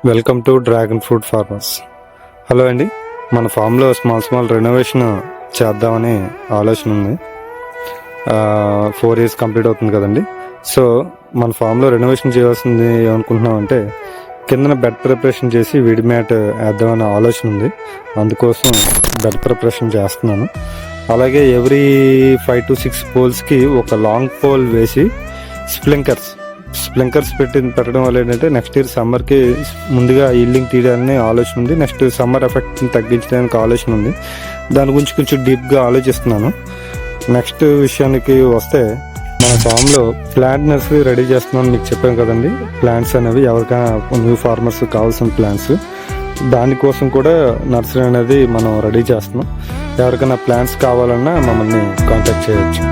Welcome to dragon fruit farmers. Hello అండి, మన ఫామ్లో స్మాల్ రెనోవేషన్ చేద్దామని ఆలోచన ఉంది. 4 years కంప్లీట్ అవుతుంది కదండి. సో మన ఫామ్లో రెనోవేషన్ చేయాల్సింది ఏమనుకుంటున్నామంటే, కిందన బెడ్ ప్రిపరేషన్ చేసి వీడి మ్యాట్ వేద్దామనే ఆలోచన ఉంది. అందుకోసం బెడ్ ప్రిపరేషన్ చేస్తున్నాను. అలాగే ఎవ్రీ 5 to 6 పోల్స్కి ఒక లాంగ్ పోల్ వేసి స్ప్లింకర్స్ పెట్టడం వల్ల ఏంటంటే నెక్స్ట్ ఇయర్ సమ్మర్కి ముందుగా ఈల్డింగ్ తీయడానికి ఆలోచన ఉంది. నెక్స్ట్ సమ్మర్ ఎఫెక్ట్ని తగ్గించడానికి ఆలోచన ఉంది. దాని గురించి కొంచెం డీప్గా ఆలోచిస్తున్నాను. నెక్స్ట్ విషయానికి వస్తే, మన ఫామ్లో ప్లాంట్ నర్సరీ రెడీ చేస్తున్నాను మీకు చెప్పాను కదండి. ప్లాంట్స్ అనేవి ఎవరికైనా న్యూ ఫార్మర్స్ కావాల్సిన ప్లాంట్స్, దానికోసం కూడా నర్సరీ అనేది మనం రెడీ చేస్తున్నాం. ఎవరికైనా ప్లాంట్స్ కావాలన్నా మమ్మల్ని కాంటాక్ట్ చేయవచ్చు.